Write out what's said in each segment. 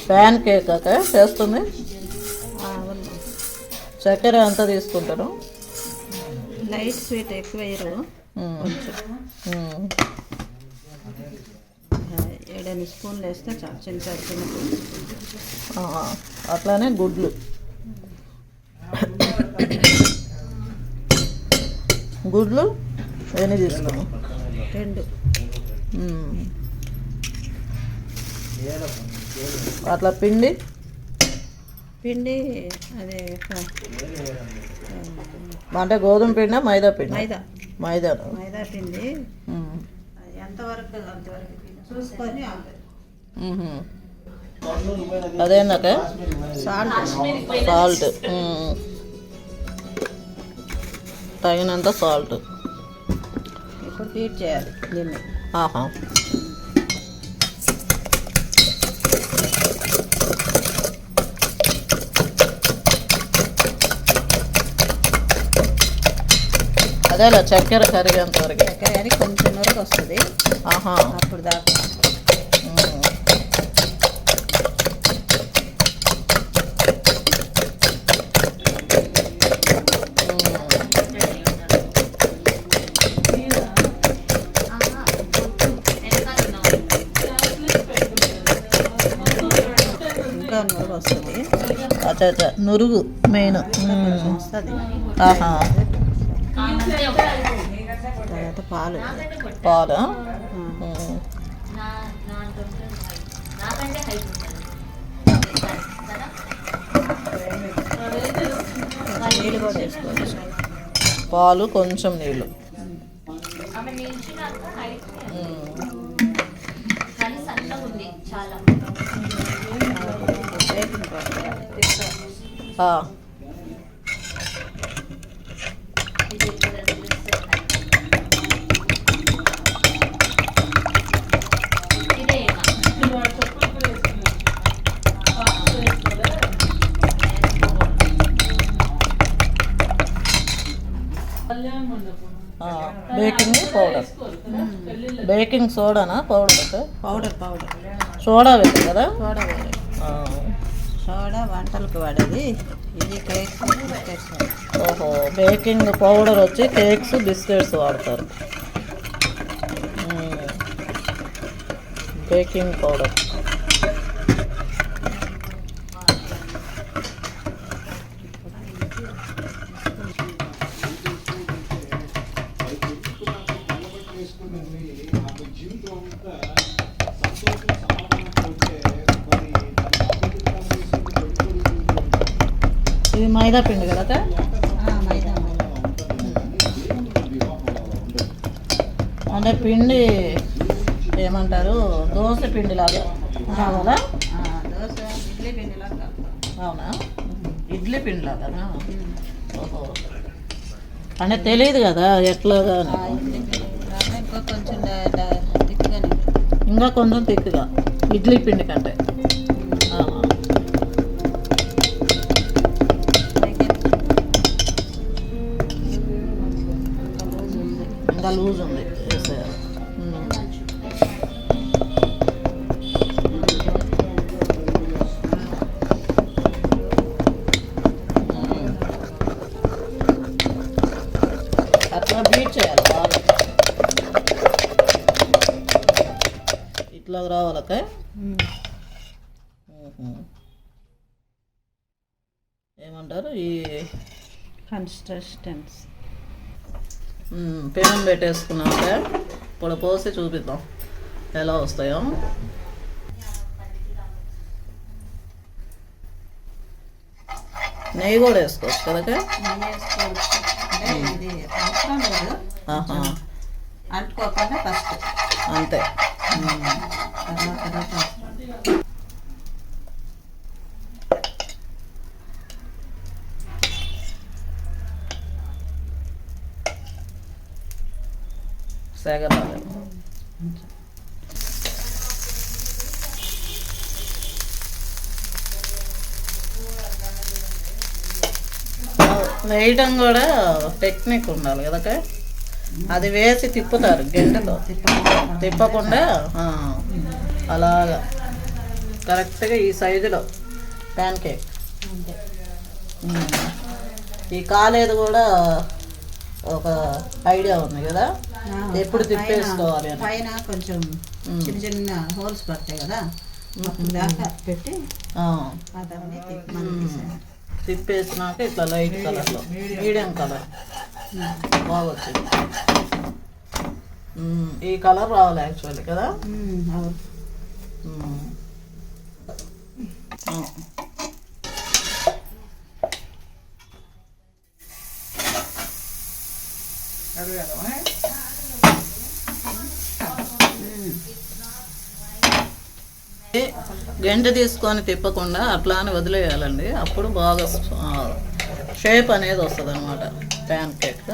Pan cake అక్క చేస్తుంది. చక్కెర ఎంత తీసుకుంటారు? లైట్ స్వీట్ ఎక్కువ వేయరు, 7 స్పూన్లు వేస్తే చాలు. చిన్న అట్లానే గుడ్లు ఎన్ని తీసుకున్నాం? 2. అట్లా పిండి అదే అంటే గోధుమ పిండి మైదా పిండి? మైదా పిండి ఎంతవరకు అంతవరకు చూసుకొని అదేందక సాల్ట్ తగినంత సాల్ట్. ఇప్పుడు హీట్ చేయాలి దీన్ని. అదేలా చక్కెర కరిగేంత వరకు. చక్కెర కరిగి కొంచెం వరకు వస్తుంది. అప్పుడు దాకా ఇంకా నురుగు వస్తుంది. అచ్చా నురుగు మెయిన్ వస్తుంది. తర్వాత పాలు నీళ్ళు కూడా వేసుకోవచ్చు. పాలు కొంచెం నీళ్ళు. బేకింగ్ సోడానా? పౌడర్ సోడా వేసి కదా? సోడా వంటలకు వాడేది, ఇది కేక్స్ బిస్కెట్స్. ఓహో, బేకింగ్ పౌడర్ వచ్చి కేక్స్ బిస్కెట్స్ వాడతారు. బేకింగ్ పౌడర్ ఇది మైదా పిండి కదా? మైదా. అంటే పిండి ఏమంటారు, దోశ పిండి లాగా కావాలా? ఇడ్లీ పిండి లాగా. అవునా? ఇడ్లీ పిండి లాగా. ఓహో, అంటే తెలియదు కదా ఎట్లాగా. ఇంకా కొంచెం తిక్కుగానే, ఇంకా కొంచెం తిక్కుగా ఇడ్లీ పిండి కంటే. ఇంకా లూజ్ ఉంది. అట్లా బీట్ చేయాలి బాగా. ఇట్లా రావాలక ఏమంటారు ఈ కన్సిస్టెన్సీ. పెనం పెట్టేసుకున్నాక ఇప్పుడు పోసి చూపిద్దాం ఎలా వస్తాయో. నెయ్యి కూడా వేసుకోవచ్చు కదా? అంటుకోకుండా ఫస్ట్ అంతే. సేగరాలి. వేయటం కూడా టెక్నిక్ ఉండాలి కదా? అది వేసి తిప్పుతారు గెంటతో, తిప్పకుండా అలాగా కరెక్ట్గా ఈ సైజులో ప్యాన్ కేక్. ఈ కాలేదు కూడా ఒక ఐడియా ఉంది కదా, ఎప్పుడు తిప్పేసుకోవాలి అని. పైన కొంచెం చిన్న చిన్న హోల్స్ పడతాయి కదా, దాకా పెట్టి తిప్పేసినాక ఇట్లా లైట్ కలర్లో మీడియం కలర్ బాగా వచ్చింది. ఈ కలర్ రావాలి యాక్చువల్లీ కదా. గంట తీసుకొని తిప్పకుండా అట్లానే వదిలేయాలండి, అప్పుడు బాగా షేప్ అనేది వస్తుంది అనమాట ప్యాన్ కేక్.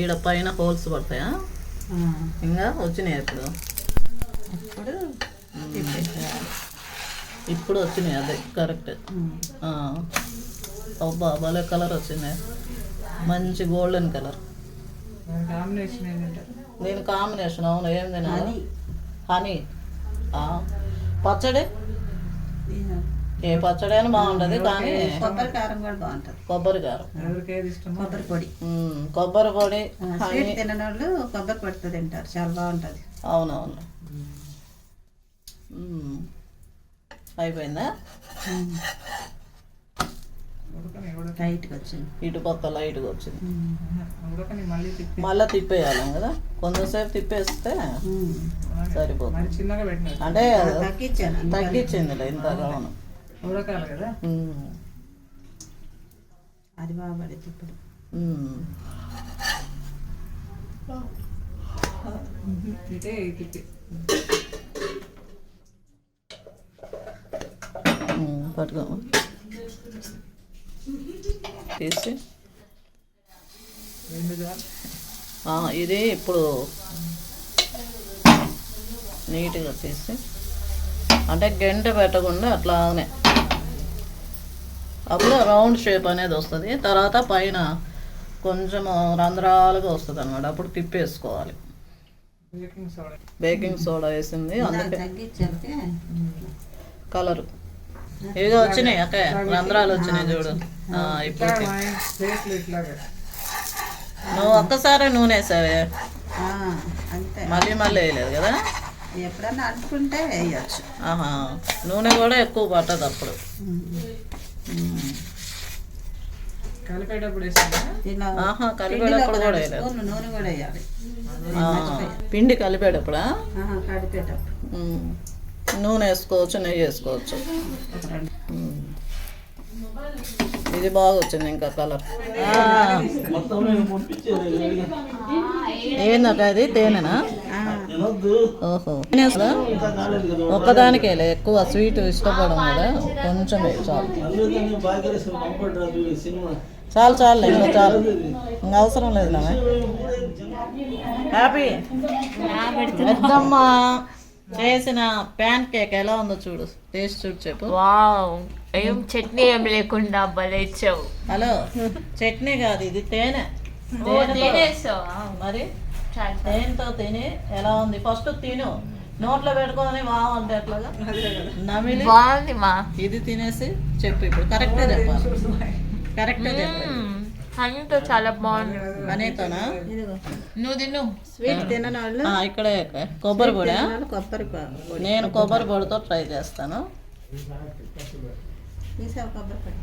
ఈడ పైన హోల్స్ పడతాయా? ఇంకా వచ్చినాయి ఇప్పుడు వచ్చినాయి, అదే కరెక్ట్. అబ్బా భలే కలర్ వచ్చింది, మంచి గోల్డెన్ కలర్. దీని కాంబినేషన్ అవును ఏం తినాలి? హనీ. పచ్చడి ఏ పచ్చడి అయినా బాగుంటుంది, కానీ కొబ్బరి కారం కూడా బాగుంటుంది. కొబ్బరి కారం, కొబ్బరి పొడి, కొబ్బరి పొడి తినని వాళ్ళు కొబ్బరి పొడితో తింటారు, చాలా బాగుంటుంది. అవునవును. అయిపోయిందా? లైట్గా వచ్చింది, ఇటు పక్క లైట్గా వచ్చింది. మళ్ళీ తిప్పేయాలి కదా, కొంచెంసేపు తిప్పేస్తే సరిపోతుంది. అంటే తగ్గించిందిలే ఇంతగా. అవును అది బాగా పడింది ఇప్పుడు. పట్టుకో తీసి ఇది ఇప్పుడు నీట్గా తీసి, అంటే గంట పెట్టకుండా అట్లానే, అప్పుడు రౌండ్ షేప్ అనేది వస్తుంది. తర్వాత పైన కొంచెం రంధ్రాలుగా వస్తుంది అనమాట, అప్పుడు తిప్పేసుకోవాలి. బేకింగ్ సోడా వేసింది అందుకే కలరు ఇదిగా వచ్చినాయి. అక్క రంధ్రాలు వచ్చినాయి చూడు. ఇప్పుడు నువ్వు ఒక్కసారి నూనె వేసావే, మళ్ళీ మళ్ళీ వేయలేదు కదా. ఎప్పుడన్నా అంటుకుంటే వేయచ్చు. నూనె కూడా ఎక్కువ పట్టదు అప్పుడు. కలిపేటప్పుడు కలిపేటప్పుడు కూడా వేయలేదు. నూనె కూడా వేయాలి. పిండి కలిపేటప్పుడా? కలిపేటప్పుడు నూనె వేసుకోవచ్చు, నెయ్యి వేసుకోవచ్చు. ఇది బాగా వచ్చింది ఇంకా కలర్. ఏందక్క అది తేనెనా? ఓహో ఒక్కదానికే ఎక్కువ స్వీట్ ఇష్టపడడం కదా, కొంచెం చాలు చాలు చాలు ఇంకా చాలు, ఇంకా అవసరం లేదు. నా హ్యాపీ పెద్దమ్మా చేసిన ప్యాన్ కేక్ ఎలా ఉందో చూడు, టేస్ట్ చూడు చెప్పు. ఏం చట్నీ ఏం లేకుండా బలేచావు. హలో చట్నీ కాదు ఇది తేనె. మరి తేనెతో తిని ఎలా ఉంది ఫస్ట్ తిను, నోట్లో పెట్టుకొని బాగుంటే అట్లాగా నమిలి బాగుంది మా. ఇది తినేసి చెప్పు ఇప్పుడు. కరెక్టే చెప్పాలి, కరెక్టే చెప్పాలి. హనీతో చాలా బాగుంది. హనీతోనా? నువ్వు తిను. స్వీట్ తినని వాళ్ళు ఇక్కడే కొబ్బరి పొడి. కొబ్బరి నేను కొబ్బరి పొడితో ట్రై చేస్తాను. కొబ్బరి పొడి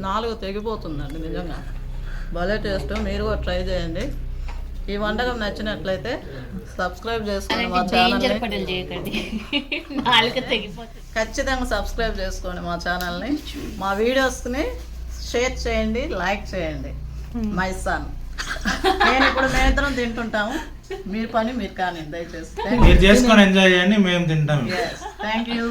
4 తెగిపోతుందండి నిజంగా, భలే టేస్ట్. మీరు కూడా ట్రై చేయండి. ఈ వంటకం నచ్చినట్లయితే సబ్స్క్రైబ్ చేసుకోండి మా ఛానల్ని. ఖచ్చితంగా సబ్స్క్రైబ్ చేసుకోండి మా ఛానల్ని. మా వీడియోస్ని షేర్ చేయండి, లైక్ చేయండి. మై సన్ మేమిద్దరం తింటుంటాము, మీరు పని మీరు కానీ దయచేసి మీరు చేసుకొని ఎంజాయ్ చేయండి, మేము తింటాము. Thank you.